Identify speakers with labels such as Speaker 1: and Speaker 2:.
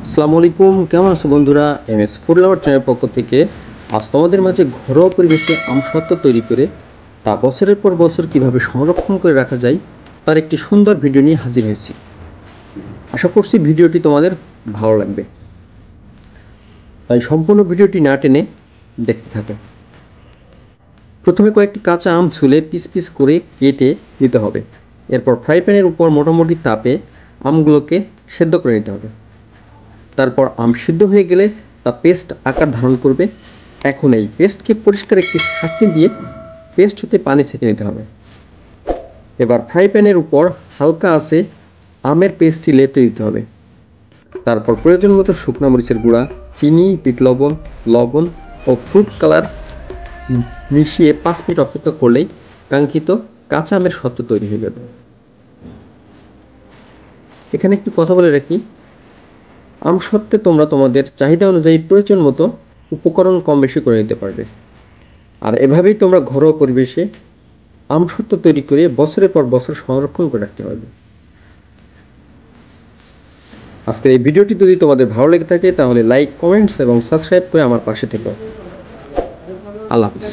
Speaker 1: আসসালামু আলাইকুম, কেমন আছো বন্ধুরা? এমএস ফুড লাভার চ্যানেলের পক্ষ থেকে আজ তোমাদের মাঝে ঘরোয়া পরিবেশে আমসত্ত্ব তৈরি করে তা বছরের পর বছর কিভাবে সংরক্ষণ করে রাখা যায় তার একটি সুন্দর ভিডিও নিয়ে হাজির হয়েছি। আশা করছি ভিডিওটি তোমাদের ভালো লাগবে, তাই সম্পূর্ণ ভিডিওটি না টেনে দেখতে থাকো। প্রথমে কয়েকটি কাঁচা আম ছুলে পিস পিস করে কেটে নিতে হবে। এরপর ফ্রাই প্যানের উপর মোটামুটি তাপে আমগুলোকে সেদ্ধ করে নিতে হবে। তারপর আম সিদ্ধ হয়ে গেলে তা পেস্ট আকার ধারণ করবে। এখন এই পেস্টকে পরিষ্কার একটি ছাঁকনি দিয়ে পেস্ট হতে পানি ছেঁকে নিতে হবে। এবার ফ্রাই প্যানের উপর হালকা আঁচে আমের পেস্টটি লেপটে দিতে হবে। তারপর প্রয়োজন মতো শুকনো মরিচের গুঁড়া, চিনি, বিট লবণ, লবণ ও ফ্রুট কালার মিশিয়ে 5 মিনিট অপেক্ষা করলেই কাঙ্ক্ষিত কাঁচা আমের সত্ত্ব তৈরি হয়ে যাবে। এখানে একটু কথা বলে রাখি, আমসত্ত্বে তোমরা তোমাদের চাহিদা অনুযায়ী প্রয়োজন মতো উপকরণ কম বেশি করে নিতে পারবে। আর এভাবেই তোমরা ঘরোয়া পরিবেশে আমসত্ত্ব তৈরি করে বছরের পর বছর সংরক্ষণ করে রাখতে পারবে। আজকের এই ভিডিওটি যদি তোমাদের ভালো লেগে থাকে তাহলে লাইক, কমেন্টস এবং সাবস্ক্রাইব করে আমার পাশে থেকো। আল্লাহ হাফিজ।